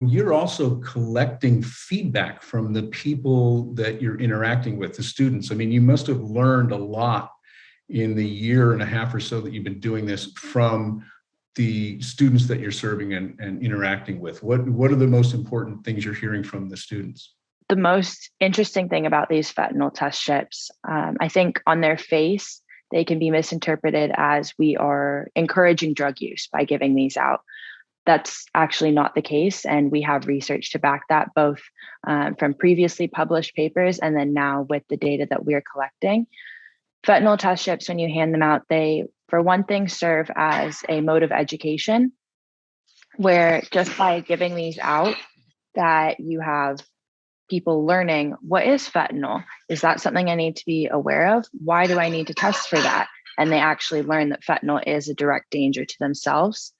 You're also collecting feedback from the people that you're interacting with, the students. I mean, you must have learned a lot in the year and a half or so that you've been doing this from the students that you're serving and interacting with. What are the most important things you're hearing from the students? The most interesting thing about these fentanyl test strips, I think on their face, they can be misinterpreted as we are encouraging drug use by giving these out. That's actually not the case. And we have research to back that, both from previously published papers and then now with the data that we're collecting. Fentanyl test strips, when you hand them out, they, for one thing, serve as a mode of education, where just by giving these out, that you have people learning, what is fentanyl? Is that something I need to be aware of? Why do I need to test for that? And they actually learn that fentanyl is a direct danger to themselves.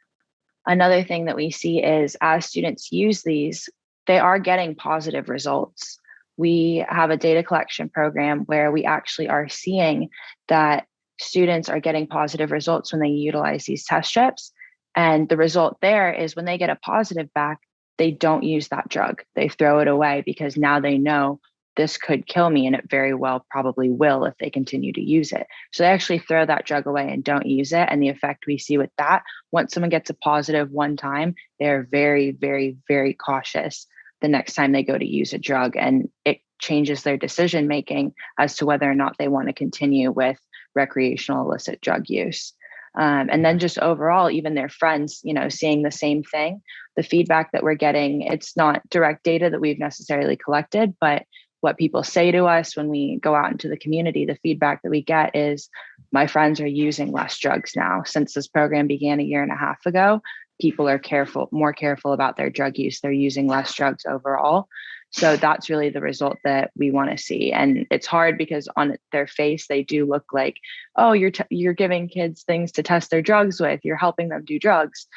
Another thing that we see is as students use these, they are getting positive results. We have a data collection program where we actually are seeing that students are getting positive results when they utilize these test strips. And the result there is when they get a positive back, they don't use that drug. They throw it away because now they know this could kill me, and it very well probably will if they continue to use it. So they actually throw that drug away and don't use it. And the effect we see with that, once someone gets a positive one time, they're very, very, very cautious the next time they go to use a drug. And it changes their decision making as to whether or not they want to continue with recreational illicit drug use. And then just overall, even their friends, seeing the same thing, the feedback that we're getting, it's not direct data that we've necessarily collected, but what people say to us when we go out into the community, the feedback that we get is, my friends are using less drugs now. Since this program began a year and a half ago, people are more careful about their drug use. They're using less drugs overall. So that's really the result that we want to see. And it's hard because on their face, they do look like, oh, you're giving kids things to test their drugs with. You're helping them do drugs.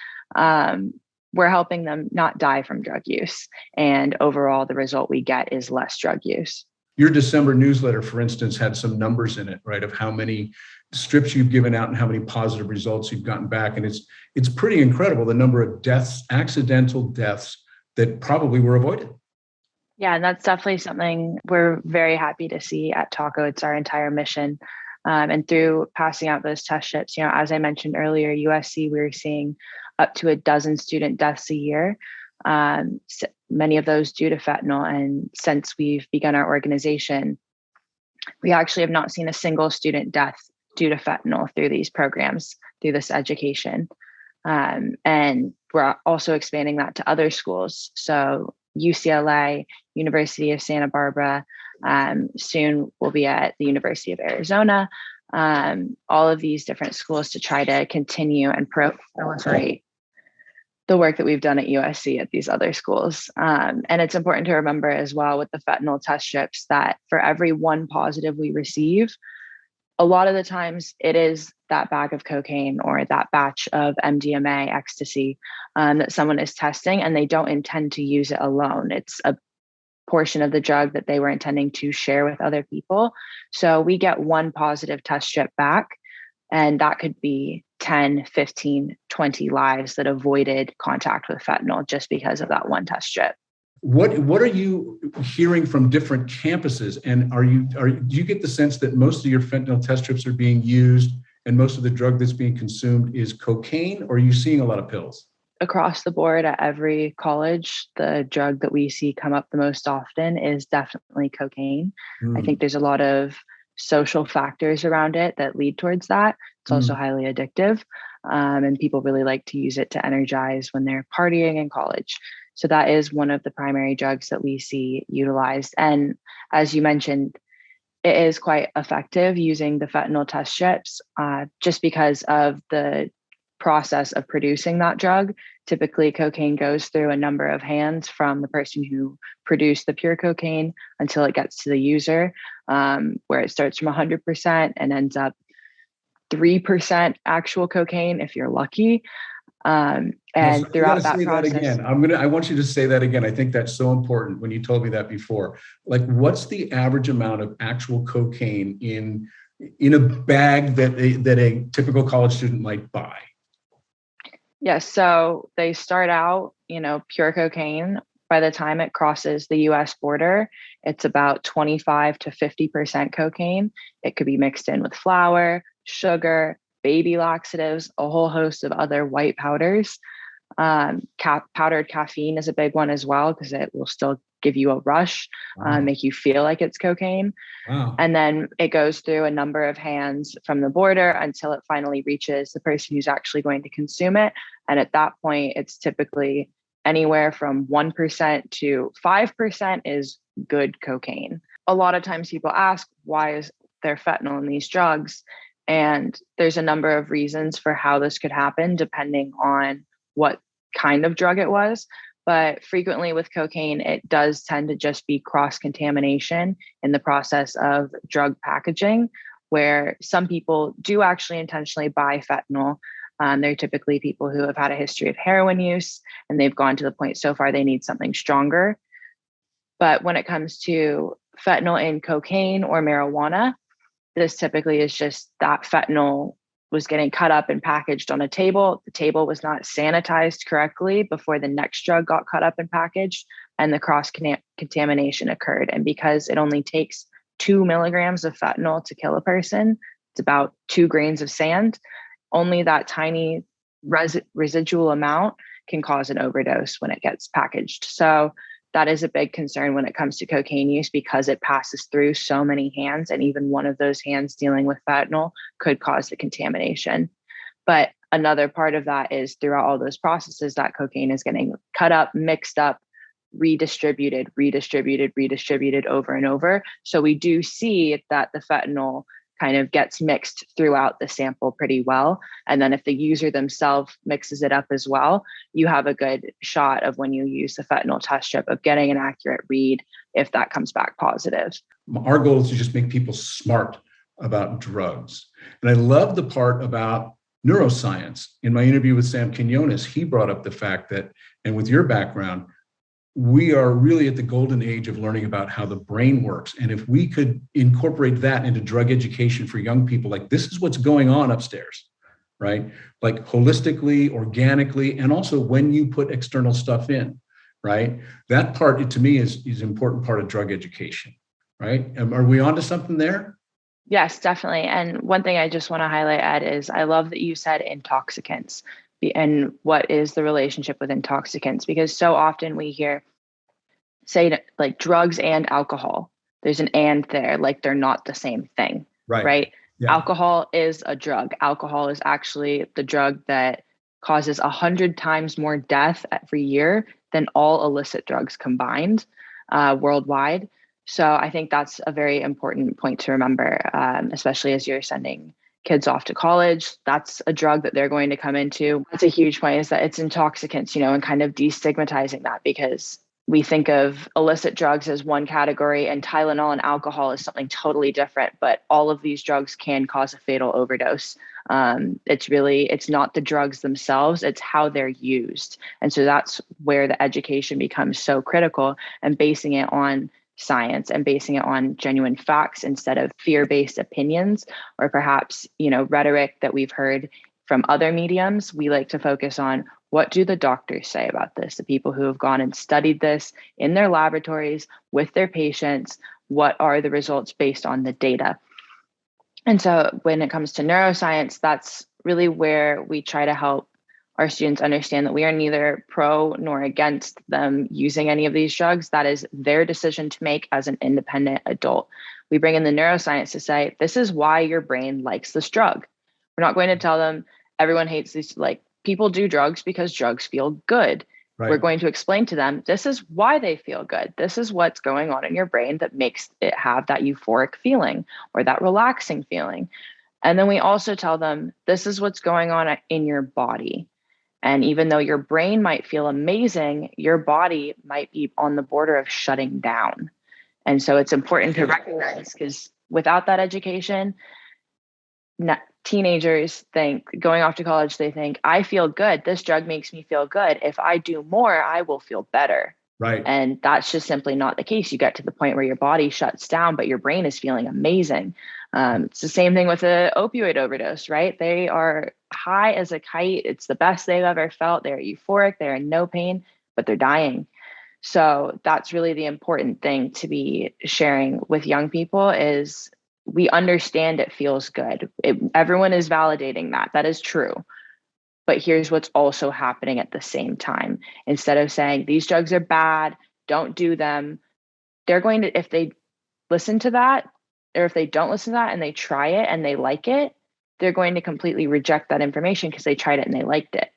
We're helping them not die from drug use. And overall, the result we get is less drug use. Your December newsletter, for instance, had some numbers in it, right, of how many strips you've given out and how many positive results you've gotten back. And it's pretty incredible, the number of deaths, accidental deaths that probably were avoided. Yeah, and that's definitely something we're very happy to see at Taco. It's our entire mission. And through passing out those test strips, as I mentioned earlier, USC, we're seeing up to 12 student deaths a year, many of those due to fentanyl. And since we've begun our organization, we actually have not seen a single student death due to fentanyl through these programs, through this education. And we're also expanding that to other schools. So UCLA, University of Santa Barbara, soon we'll be at the University of Arizona, all of these different schools to try to continue and proliferate the work that we've done at USC at these other schools. And it's important to remember as well with the fentanyl test strips that for every one positive we receive, a lot of the times it is that bag of cocaine or that batch of MDMA, ecstasy, that someone is testing, and they don't intend to use it alone. It's a portion of the drug that they were intending to share with other people. So we get one positive test strip back, and that could be 10, 15, 20 lives that avoided contact with fentanyl just because of that one test strip. What are you hearing from different campuses? And do you get the sense that most of your fentanyl test strips are being used and most of the drug that's being consumed is cocaine, or are you seeing a lot of pills? Across the board at every college, the drug that we see come up the most often is definitely cocaine. I think there's a lot of social factors around it that lead towards that. It's also highly addictive, and people really like to use it to energize when they're partying in college. So that is one of the primary drugs that we see utilized. And as you mentioned, it is quite effective using the fentanyl test strips just because of the process of producing that drug. Typically, cocaine goes through a number of hands from the person who produced the pure cocaine until it gets to the user, where it starts from 100% and ends up 3% actual cocaine if you're lucky. And throughout that process, again, I want you to say that again. I think that's so important. When you told me that before, like, what's the average amount of actual cocaine in a bag that a typical college student might buy? Yes. So they start out, pure cocaine. By the time it crosses the US border, it's about 25 to 50% cocaine. It could be mixed in with flour, sugar, baby laxatives, a whole host of other white powders. Powdered caffeine is a big one as well because it will still give you a rush, Wow. make you feel like it's cocaine. Wow. And then it goes through a number of hands from the border until it finally reaches the person who's actually going to consume it. And at that point, it's typically anywhere from 1% to 5% is good cocaine. A lot of times people ask, why is there fentanyl in these drugs? And there's a number of reasons for how this could happen, depending on what kind of drug it was. But frequently with cocaine, it does tend to just be cross contamination in the process of drug packaging, where some people do actually intentionally buy fentanyl. They're typically people who have had a history of heroin use and they've gone to the point so far they need something stronger. But when it comes to fentanyl in cocaine or marijuana, this typically is just that fentanyl was getting cut up and packaged on a table. The table was not sanitized correctly before the next drug got cut up and packaged, and the cross contamination occurred. And because it only takes 2 milligrams of fentanyl to kill a person, it's about 2 grains of sand. Only that tiny residual amount can cause an overdose when it gets packaged. So that is a big concern when it comes to cocaine use because it passes through so many hands, and even one of those hands dealing with fentanyl could cause the contamination. But another part of that is throughout all those processes, that cocaine is getting cut up, mixed up, redistributed over and over. So we do see that the fentanyl kind of gets mixed throughout the sample pretty well. And then if the user themselves mixes it up as well, you have a good shot of, when you use the fentanyl test strip, of getting an accurate read if that comes back positive. Our goal is to just make people smart about drugs. And I love the part about neuroscience. In my interview with Sam Quinones, he brought up the fact that, and with your background, we are really at the golden age of learning about how the brain works. And if we could incorporate that into drug education for young people, like, this is what's going on upstairs, right? Like holistically, organically, and also when you put external stuff in, right? That part, to me, is an important part of drug education, right? Are we onto something there? Yes, definitely. And one thing I just want to highlight, Ed, is I love that you said intoxicants and what is the relationship with intoxicants, because so often we hear say like drugs and alcohol. There's an and there, like they're not the same thing, right? Yeah. Alcohol is a drug. Alcohol is actually the drug that causes 100 times more death every year than all illicit drugs combined worldwide. So I think that's a very important point to remember, especially as you're sending kids off to college. That's a drug that they're going to come into. That's a huge point, is that it's intoxicants, and kind of destigmatizing that, because we think of illicit drugs as one category and Tylenol and alcohol is something totally different, but all of these drugs can cause a fatal overdose. It's not the drugs themselves, it's how they're used. And so that's where the education becomes so critical, and basing it on science and basing it on genuine facts instead of fear-based opinions, or perhaps, rhetoric that we've heard from other mediums. We like to focus on, what do the doctors say about this? The people who have gone and studied this in their laboratories with their patients, what are the results based on the data? And so when it comes to neuroscience, that's really where we try to help our students understand that we are neither pro nor against them using any of these drugs. That is their decision to make as an independent adult. We bring in the neuroscience to say, this is why your brain likes this drug. We're not going to tell them everyone hates these, like, people do drugs because drugs feel good. Right. We're going to explain to them, this is why they feel good. This is what's going on in your brain that makes it have that euphoric feeling or that relaxing feeling. And then we also tell them, this is what's going on in your body. And even though your brain might feel amazing, your body might be on the border of shutting down. And so it's important to recognize, because without that education, teenagers think, going off to college, they think, I feel good. This drug makes me feel good. If I do more, I will feel better. Right. And that's just simply not the case. You get to the point where your body shuts down, but your brain is feeling amazing. It's the same thing with an opioid overdose, right? They are high as a kite. It's the best they've ever felt. They're euphoric. They're in no pain, but they're dying. So that's really the important thing to be sharing with young people is we understand it feels good. Everyone is validating that. That is true. But here's what's also happening at the same time. Instead of saying these drugs are bad, don't do them, they're going to, if they listen to that, or if they don't listen to that and they try it and they like it, they're going to completely reject that information because they tried it and they liked it.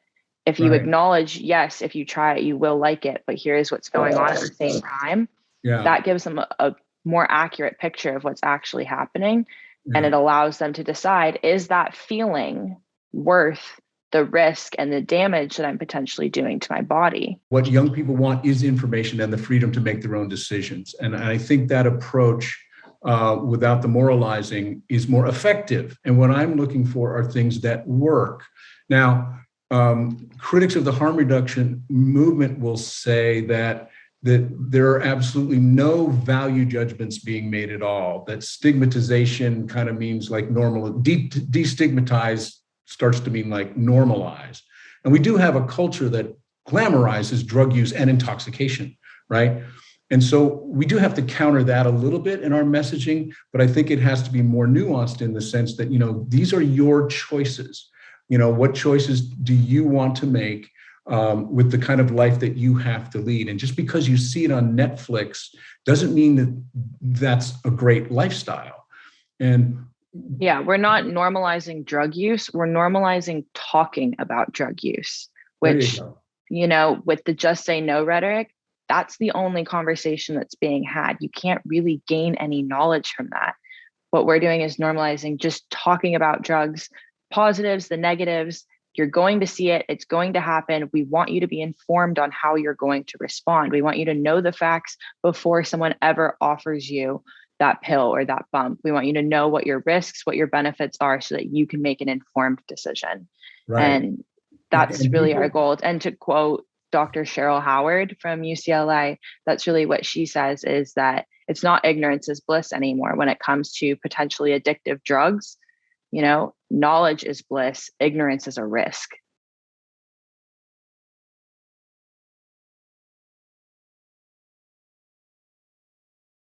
If you acknowledge, yes, if you try it, you will like it, but here's what's going on at the same time, that gives them a more accurate picture of what's actually happening. And it allows them to decide, is that feeling worth the risk and the damage that I'm potentially doing to my body? What young people want is information and the freedom to make their own decisions. And I think that approach, without the moralizing, is more effective. And what I'm looking for are things that work. Now, critics of the harm reduction movement will say that there are absolutely no value judgments being made at all, that stigmatization kind of means like normal, destigmatize starts to mean like normalize. And we do have a culture that glamorizes drug use and intoxication, right? And so we do have to counter that a little bit in our messaging, but I think it has to be more nuanced in the sense that, these are your choices. What choices do you want to make with the kind of life that you have to lead? And just because you see it on Netflix doesn't mean that that's a great lifestyle. And yeah, we're not normalizing drug use. We're normalizing talking about drug use, which, with the just say no rhetoric, that's the only conversation that's being had. You can't really gain any knowledge from that. What we're doing is normalizing just talking about drugs, positives, the negatives. You're going to see it. It's going to happen. We want you to be informed on how you're going to respond. We want you to know the facts before someone ever offers you that pill or that bump. We want you to know what your risks, what your benefits are so that you can make an informed decision. Right. And that's really our goal. And to quote Dr. Cheryl Howard from UCLA, that's really what she says, is that it's not ignorance is bliss anymore when it comes to potentially addictive drugs. Knowledge is bliss, ignorance is a risk.